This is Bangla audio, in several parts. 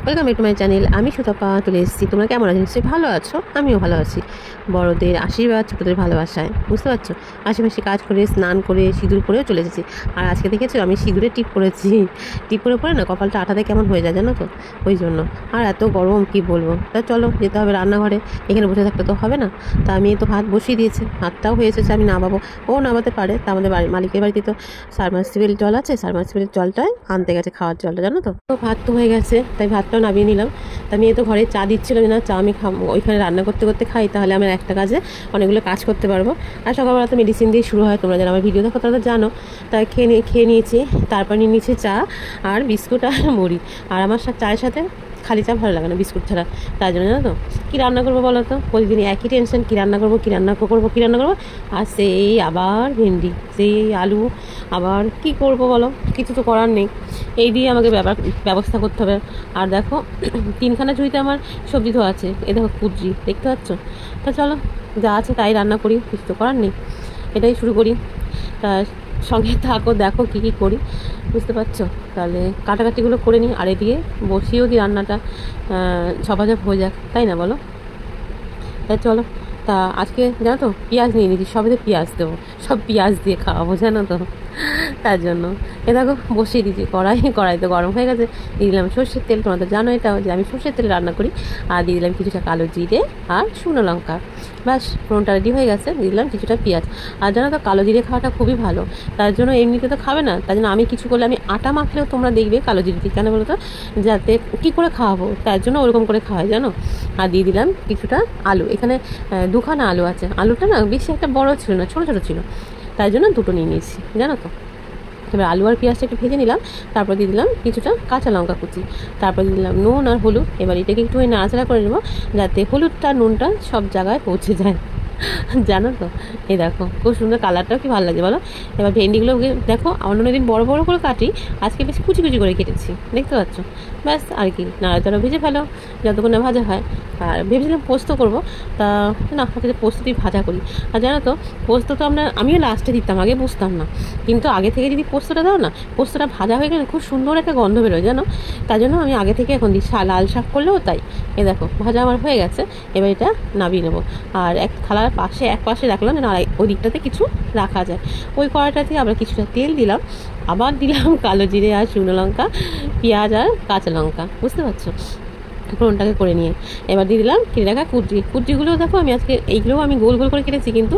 Welcome back to my channel. আমি সুতপা চলে এসেছি। তোমরা কেমন আছো? নিশ্চয়ই ভালো আছো, আমিও ভালো আছি। বড়দের আশীর্বাদ, ছোটোদের ভালোবাসায়, বুঝতে পারছো। আশেপাশে কাজ করে স্নান করে সিঁদুর পরেও চলে এসেছি। আর আজকে দেখেছো আমি সিঁদুরে টিপ করেছি। টিপ করে পরে না কপালটা আঠাতে কেমন হয়ে যায় জানো তো, ওই জন্য। আর এত গরম কি বলবো। তা চলো যেতে হবে রান্নাঘরে, এখানে বসে থাকতে তো হবে না। তা আমি তো ভাত বসিয়ে দিয়েছি, ভাতটাও হয়ে এসেছে, আমি নামাবো। ও নামাতে পারে, তা আমাদের মালিকের বাড়িতে তো সাবমার্সিবল জল আছে, সাবমার্সিবল জলটাই আনতে গেছে, খাওয়ার জলটা জানো তো। তো ভাত তো হয়ে গেছে, তাই ভাতটাও নামিয়ে নিলাম। তা মেয়ে তো ঘরে চা দিচ্ছিল না, চা আমি ওইখানে রান্না করতে করতে খাই, তাহলে আমার একটা কাজে অনেকগুলো কাজ করতে পারবো। আর সকালবেলা তো মেডিসিন দিয়ে শুরু হয়, তোমরা যারা আমার ভিডিও দেখো তারা জানো। তাই খেয়ে নিয়েছি, তারপর নিয়ে নিয়েছি চা আর বিস্কুট আর মুড়ি। আর আমার চায়ের সাথে খালি চা ভালো লাগে না বিস্কুট ছাড়া। তার জন্য জানো তো কী রান্না করবো বলো তো, প্রতিদিন একই টেনশন, কী রান্না করবো কী রান্না করবো কী রান্না করবো। আর সেই আবার ভেন্ডি, সেই আলু, আবার কি করব বলো, কিছু তো করার নেই। এই দিয়ে আমাকে ব্যবস্থা করতে হবে। আর দেখো তিনখানা ঝুড়িতে আমার সবজি ধোয়া আছে, এ দেখো কুচি দেখতে পাচ্ছ। তা চলো যা আছে তাই রান্না করি, কিছু তো করার নেই, এটাই শুরু করি। তা সঙ্গে থাকো, দেখো কী কী করি, বুঝতে পারছো। তাহলে কাটাকাটিগুলো করে নিই, আর এদিকে বসিয়েও দিই রান্নাটা, ঝপাঝপ হয়ে যাক, তাই না বলো। তাই চলো। তা আজকে জানো তো পেঁয়াজ নিয়ে নিয়েছি, সবেতে পেঁয়াজ দেবো, সব পেঁয়াজ দিয়ে খাওয়াবো জানো তো। তার জন্য এ দেখো বসিয়ে দিয়েছি কড়াই তো গরম হয়ে গেছে। দিয়ে দিলাম সর্ষের তেল, তোমরা তো জানো এটাও যে আমি সর্ষের তেলে রান্না করি। আর দিয়ে দিলাম কিছুটা কালো জিরে আর শুকনো লঙ্কা, ব্যাস ফোড়নটা রেডি হয়ে গেছে। দিয়ে দিলাম কিছুটা পেঁয়াজ। আর জানো তো কালো জিরে খাওয়াটা খুবই ভালো, তার জন্য এমনিতে তো খাবে না, তার জন্য আমি কিছু করলে আমি আটা মাখলেও তোমরা দেখবে কালো জিরে দিই, কেন বলো তো, যাতে কী করে খাওয়াবো তার জন্য ওরকম করে খাওয়াই জানো। আর দিয়ে দিলাম কিছুটা আলু, এখানে দুখানা আলু আছে, আলুটা না বেশি একটা বড় ছিল না, ছোটো ছোটো ছিল, তাই জন্য দুটো নিয়ে নিয়েছি জানো তো। এবার আলু আর পেঁয়াজটা একটু ভেজে নিলাম, তারপর দিয়ে দিলাম কিছুটা কাঁচা লঙ্কা কুচি, তারপর দিয়ে দিলাম নুন আর হলুদ। এবার এটাকে একটু নাড়াচাড়া করে নেবো, যাতে হলুদটা নুনটা সব জায়গায় পৌঁছে যায় জানো তো। এই দেখো খুব সুন্দর কালারটাও কি ভালো লাগে বলো। এবার ভেন্ডিগুলো দেখো অন্য দিন বড় বড় করে কাটি, আজকে বেশ কুচি কুচি করে কেটেছি, দেখতে পাচ্ছ। ব্যাস আর কি, নাড়াচাড়া ভেজে ফেলো যতক্ষণ না ভাজা হয়। আর ভেবেছিলাম পোস্ত করবো, তা না হচ্ছে পোস্ত দিয়ে ভাজা করি। আর জানো তো পোস্ত তো আমিও লাস্টে দিতাম, আগে বুঝতাম না, কিন্তু আগে থেকে যদি পোস্তটা দাও না, পোস্তটা ভাজা হয়ে গেলে খুব সুন্দর একটা গন্ধ বেরোয় জানো। তার জন্য আমি আগে থেকে এখন দিই, লাল শাক করলেও তাই। এ দেখো ভাজা আমার হয়ে গেছে, এবার এটা নামিয়ে নেবো। আর এক থালার এক পাশে রাখলাম যেন ওই দিকটাতে কিছু রাখা যায়। ওই কড়াইটাতে আবার কিছুটা তেল দিলাম, আবার দিলাম কালো জিরে আর শুকনো লঙ্কা, পেঁয়াজ আর কাঁচা লঙ্কা, বুঝতে পারছো। ফোড়নটাকে করে নিয়ে এবার দিয়ে দিলাম কেটে রাখা কুচি দেখো আমি আজকে এইগুলোও আমি গোল গোল করে কেটেছি, কিন্তু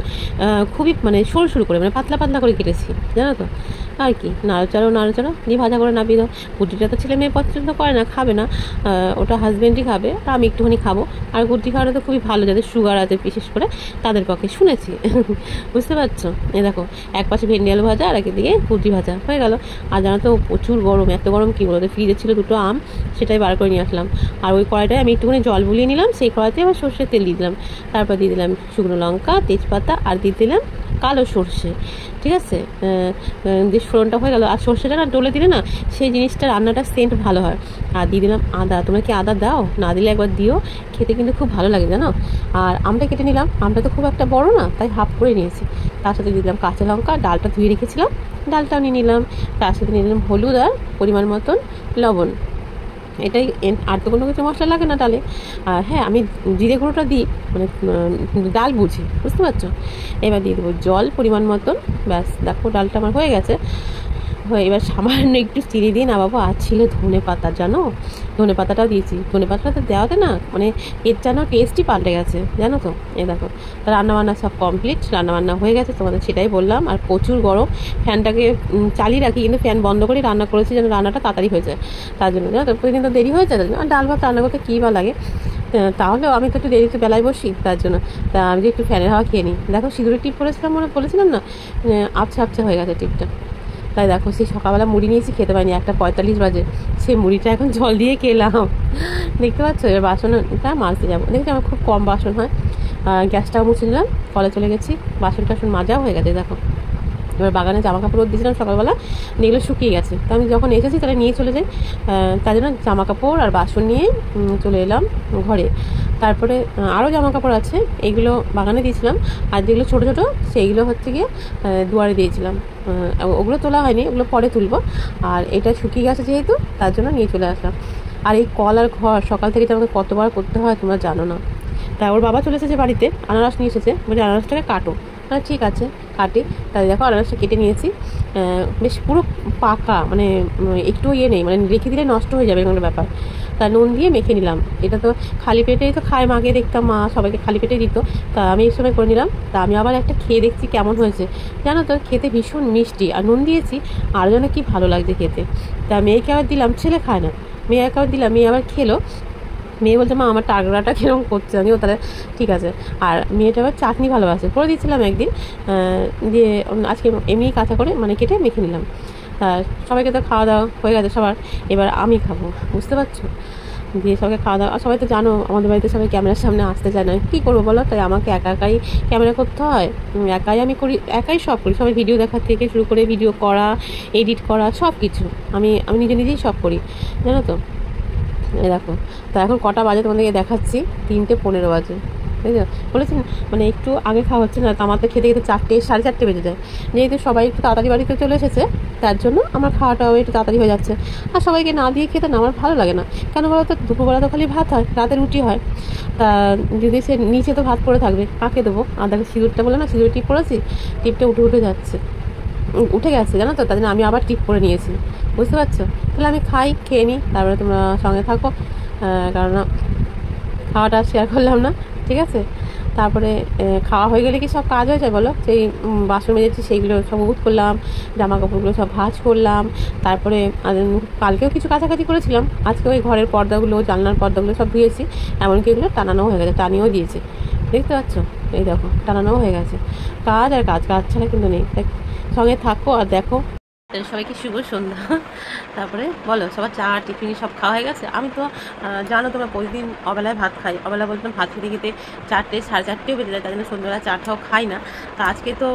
খুবই সরু সরু করে, পাতলা পাতলা করে কেটেছি জানো তো। আর কি নাড়াচাড়ো দিয়ে ভাজা করে নামিয়ে দাও। কুচিটা তো ছেলে মেয়ে পছন্দ করে না, খাবে না, ওটা হাজব্যান্ডই খাবে, আর আমি একটুখানি খাবো। আর কুচি খাওয়াটা তো খুবই ভালো, যাদের সুগার আছে বিশেষ করে তাদের পক্ষে, শুনেছি বুঝতে পারছো। এ দেখো এক পাশে ভেন্ডি আলু ভাজা আর একদিকে কুচি ভাজা হয়ে গেল। আর জানো তো প্রচুর গরম, এত গরম কী বলতো, ফ্রিজে ছিল দুটো আম, সেটাই বার করে নিয়ে আসলাম। আর ওই কড়াইটায় আমি একটুখানি জল বুলিয়ে নিলাম, সেই কড়াইতে আবার সর্ষের তেল দিয়ে দিলাম, তারপর দিয়ে দিলাম শুকনো লঙ্কা, তেজপাতা, আর দিয়ে দিলাম কালো সর্ষে, ঠিক আছে। যে ফোড়নটা হয়ে গেল, আর সর্ষেটা না ডলে দিলে না সেই জিনিসটা রান্নাটা সেন্ট ভালো হয়। আর দিয়ে দিলাম আদা, তোমরা কি আদা দাও? না দিলে একবার দিও, খেতে কিন্তু খুব ভালো লাগে জানো। আর আমটা কেটে নিলাম, আমটা তো খুব একটা বড় না, তাই হাফ করে নিয়েছি। তার সাথে দিয়ে দিলাম কাঁচা লঙ্কা, ডালটা ধুয়ে রেখেছিলাম, ডালটাও নিয়ে নিলাম। তার সাথে নিয়ে নিলাম হলুদ আর পরিমাণ মতন লবণ, এটাই। আর তো কোনো কিছু মশলা লাগে না ডালে। আর হ্যাঁ আমি জিরে গুঁড়োটা দিই, ডাল বুঝি, বুঝতে পারছো। এবার দিয়ে দেবো জল পরিমাণ মতন, ব্যাস দেখো ডালটা আমার হয়ে গেছে। এবার সামান্য একটু চিনি দিয়ে নামাবো। আর ছিল ধনে পাতা, জানো ধনে পাতাটাও দিয়েছি। ধনে পাতাটা দেওয়াতে না এর যেন টেস্টই পাল্টে গেছে জানো তো। এ দেখো রান্নাবান্না সব কমপ্লিট, রান্নাবান্না হয়ে গেছে, তোমাদের সেটাই বললাম। আর প্রচুর গরম, ফ্যানটাকে চালিয়ে রাখি, কিন্তু ফ্যান বন্ধ করে রান্না করেছি যেন রান্নাটা তাড়াতাড়ি হয়ে যায়, তার জন্য জানো তো। প্রতিদিন তো দেরি হয়ে যায়, আর ডাল ভাত রান্না করতে কী বা লাগে, তাহলেও আমি তো একটু দেরিতে বেলায় বসি, তার জন্য। তা আমি যে একটু ফ্যানের হাওয়া খেয়ে নিই। দেখো সিঁদুরের টিপ করেছিলাম, বলেছিলাম না, আবছা আবছা হয়ে গেছে টিপটা। তাই দেখো সেই সকালবেলা মুড়ি নিয়েছি, খেতে পারিনি, 1:45 বাজে, সেই মুড়িটা এখন জল দিয়ে খেলাম, দেখতে পাচ্ছ। এবার বাসনটা মাজতে যাবো, দেখছি আমার খুব কম বাসন হয়। গ্যাসটাও মুছে নিলাম, কলে চলে গেছি, বাসন টাসন মাজাও হয়ে গেছে দেখো। এবার বাগানে জামা কাপড় দিয়েছিলাম সকালবেলা, এগুলো শুকিয়ে গেছে, তো আমি যখন এসেছি তাহলে নিয়ে চলে যাই, তার জন্য জামা কাপড় আর বাসন নিয়ে চলে এলাম ঘরে। তারপরে আরও জামা কাপড় আছে, এইগুলো বাগানে দিয়েছিলাম, আর যেগুলো ছোটো ছোটো সেইগুলো হচ্ছে গিয়ে দুয়ারে দিয়েছিলাম, ওগুলো তোলা হয়নি, ওগুলো পরে তুলবো। আর এটা শুকিয়ে গেছে যেহেতু, তার জন্য নিয়ে চলে আসলাম। আর এই কল আর ঘর সকাল থেকে আমাকে কতবার করতে হয় তোমরা জানো না। তাই ওর বাবা চলে এসেছে বাড়িতে, আনারস নিয়ে এসেছে, বলছে আনারসটাকে কাটো। হ্যাঁ ঠিক আছে কাটি। তাই দেখো আনারসটা কেটে নিয়েছি, বেশ পুরো পাকা, মানে একটু নেই, মানে রেখে দিলে নষ্ট হয়ে যাবে এরকম ব্যাপার। তা নুন দিয়ে মেখে নিলাম। এটা তো খালি পেটেই তো খায়, মাকে দেখতাম মা সবাইকে খালি পেটেই দিত, তা আমি এই সময় করে নিলাম। তা আমি আবার একটা খেয়ে দেখছি কেমন হয়েছে। জানো তো খেতে ভীষণ মিষ্টি, আর নুন দিয়েছি আর যেন কি ভালো লাগছে খেতে। তা মেয়েকে আবার দিলাম, ছেলে খায় না, মেয়েকে আবার দিলাম, মেয়ে আবার খেলো। মেয়ে বলছে মা আমার টাগড়াটা কীরকম করছে, আমিও তাহলে ঠিক আছে। আর মেয়েটা আবার চাটনি ভালোবাসে, করে দিচ্ছিলাম একদিন, দিয়ে আজকে এমনি কাঁচা করে মানে কেটে মেখে নিলাম। সবাইকে তো খাওয়া দাওয়া হয়ে গেছে সবার, এবার আমি খাবো, বুঝতে পারছো। দিয়ে সবাইকে খাওয়া দাওয়া, সবাই তো জানো আমাদের বাড়িতে সবাই ক্যামেরার সামনে আসতে চায় না, কী করবো বলো, তাই আমাকে একা একাই ক্যামেরা করতে হয়, একাই আমি করি, একাই সব করি, সবাই ভিডিও দেখার থেকে শুরু করে ভিডিও করা, এডিট করা, সব কিছু আমি নিজে নিজেই সব করি, জানো তো। এই দেখো, তা এখন কটা বাজে তোমাদেরকে দেখাচ্ছি, 3:15 বাজে, বুঝলো। বলেছি মানে একটু আগে খাওয়া হচ্ছে না, তো আমার তো খেতে খেতে 4টে 4:30 বেজে যায়। যেহেতু সবাই একটু তাড়াতাড়ি বাড়িতে চলে এসেছে, তার জন্য আমার খাওয়াটাও একটু তাড়াতাড়ি হয়ে যাচ্ছে। আর সবাইকে না দিয়ে খেতে না আমার ভালো লাগে না, কেন বলো তো, দুপুরবেলা তো খালি ভাত হয়, রাতে রুটি হয়। তা যদি সে নিচে তো ভাত পড়ে থাকবে, কাকে দেবো। আর দেখো সিঁদুরটা বলে না, সিঁদুর টিপ পড়েছি, টিপটা উঠে যাচ্ছে, উঠে গেছে জানো তো, তার জন্য আমি আবার টিপ করে নিয়েছি, বুঝতে পারছো। তাহলে আমি খাই, খেয়ে নিই, তারপরে তোমরা সঙ্গে থাকো, কারণ খাওয়াটা শেয়ার করলাম না, ঠিক আছে। তারপরে খাওয়া হয়ে গেলে কি সব কাজ হয়ে যায় বলো, সেই বাসন মেজেছি সেইগুলো সব উঠ করলাম, জামা কাপড়গুলো সব ভাঁজ করলাম। তারপরে কালকেও কিছু কাছাকাছি করেছিলাম, আজকে ওই ঘরের পর্দাগুলো, জানলার পর্দাগুলো সব ধুয়েছি, এমনকি এগুলো টানানো হয়ে গেছে, টানিয়েও দিয়েছি, দেখতে পাচ্ছ, এই দেখো টানানো হয়ে গেছে। কাজ আর কাজ, কাজ ছাড়া কিন্তু নেই, সঙ্গে থাকো আর দেখো। সবাইকে শুভ সন্ধ্যা। তারপরে বলো সবার চা টিফিন সব খাওয়া হয়ে গেছে। আমি তো জানো তোমরা প্রতিদিন অবেলায় ভাত খাই, অবেলা বলতাম ভাত খেতে খেতে 4টে 4:30 বেজে যায়, তাই জন্য সন্ধ্যাবেলা চাটাও খাই না। তা আজকে তো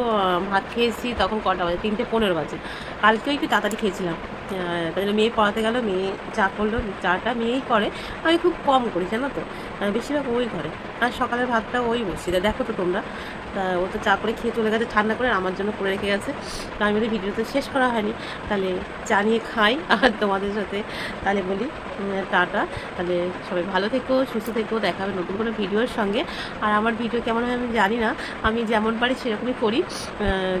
ভাত খেয়েছি তখন কটা বাজে, 3:15 বাজে। কালকেও একটু তাড়াতাড়ি খেয়েছিলাম, তাই জন্য মেয়ে পড়াতে গেল, মেয়ে চা করলো, চাটা মেয়েই করে, আমি খুব কম করি জানো তো, বেশিরভাগ ওই ঘরে। আর সকালের ভাতটা ওই বসছি, দেখো তো তোমরা। তা ও তো চা করে খেয়ে চলে গেছে, ঠান্ডা করে আমার জন্য করে রেখে গেছে। তা আমি বলি ভিডিও তো শেষ করা হয়নি, তাহলে চা নিয়ে খাই আর তোমাদের সাথে তাহলে বলি টাটা। তাহলে সবাই ভালো থেকো, সুস্থ থেকো, দেখা হবে নতুন কোনো ভিডিওর সঙ্গে। আর আমার ভিডিও কেমন হয় আমি জানি না, আমি যেমন পারি সেরকমই করি,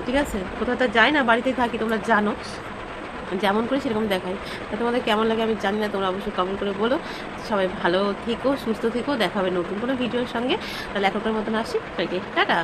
ঠিক আছে। কোথাও তো যাই না, বাড়িতেই থাকি, তোমরা জানো, যেমন করে সেরকম দেখাই। তা তোমাদের কেমন লাগে আমি জানি না, তোমরা অবশ্যই কমেন্ট করে বলো। সবাই ভালো থেকো, সুস্থ থেকো, দেখা হবে নতুন কোনো ভিডিওর সঙ্গে। তাহলে এখনকার মতন আসি, টাটা।